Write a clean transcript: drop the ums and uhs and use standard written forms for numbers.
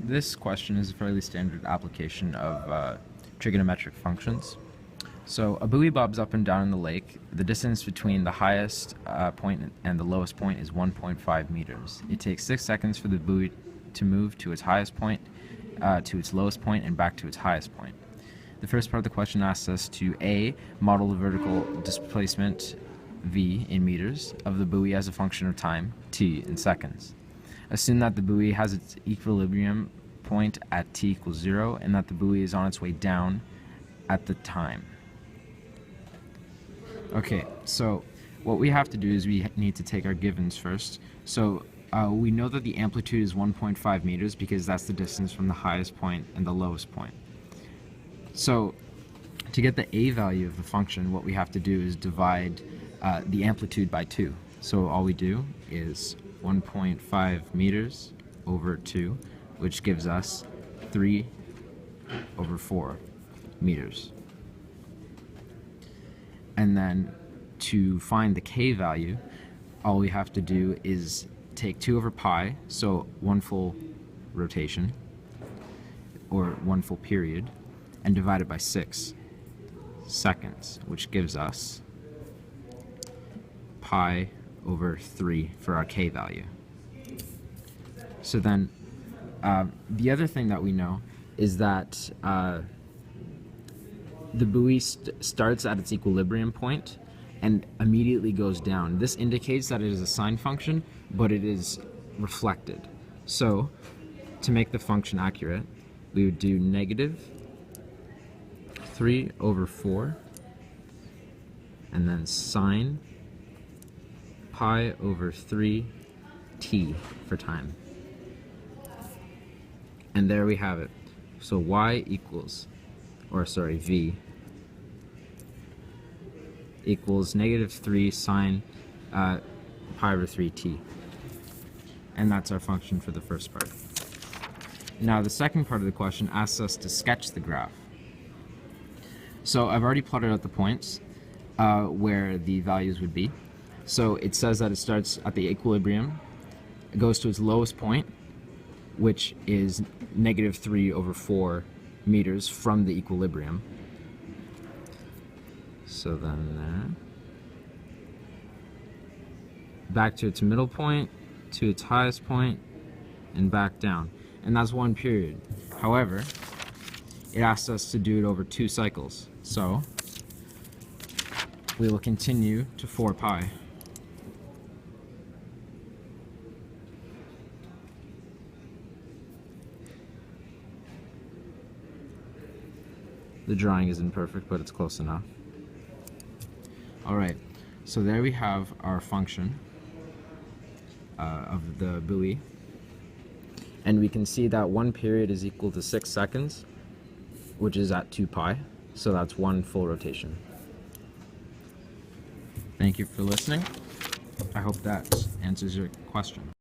This question is a fairly standard application of trigonometric functions. So a buoy bobs up and down in the lake. The distance between the highest point and the lowest point is 1.5 meters. It takes 6 seconds for the buoy to move to its highest point, to its lowest point, and back to its highest point. The first part of the question asks us to A, model the vertical displacement v in meters of the buoy as a function of time, t, in seconds. Assume that the buoy has its equilibrium point at t equals 0 and that the buoy is on its way down at the time. Okay, so what we have to do is we need to take our givens first. So we know that the amplitude is 1.5 meters because that's the distance from the highest point and the lowest point. So to get the a value of the function, what we have to do is divide the amplitude by 2. So all we do is 1.5 meters over 2, which gives us 3 over 4 meters. And then to find the k value, all we have to do is take 2 over pi, so 1 full rotation, or 1 full period, and divide it by 6 seconds, which gives us pi over 3 for our k value. So then the other thing that we know is that the buoy starts at its equilibrium point and immediately goes down. This indicates that it is a sine function, but it is reflected. So to make the function accurate, we would do negative 3 over 4 and then sine pi over 3 t for time. And there we have it. So y equals, v equals negative 3 sine pi over 3t. And that's our function for the first part. Now the second part of the question asks us to sketch the graph. So I've already plotted out the points where the values would be. So it says that it starts at the equilibrium, it goes to its lowest point, which is negative 3 over 4 meters from the equilibrium. So then there. Back to its middle point, to its highest point, and back down. And that's one period. However, it asks us to do it over 2 cycles. So we will continue to 4 pi. The drawing isn't perfect, but it's close enough. Alright, so there we have our function of the buoy. And we can see that 1 period is equal to 6 seconds, which is at 2 pi. So that's 1 full rotation. Thank you for listening. I hope that answers your question.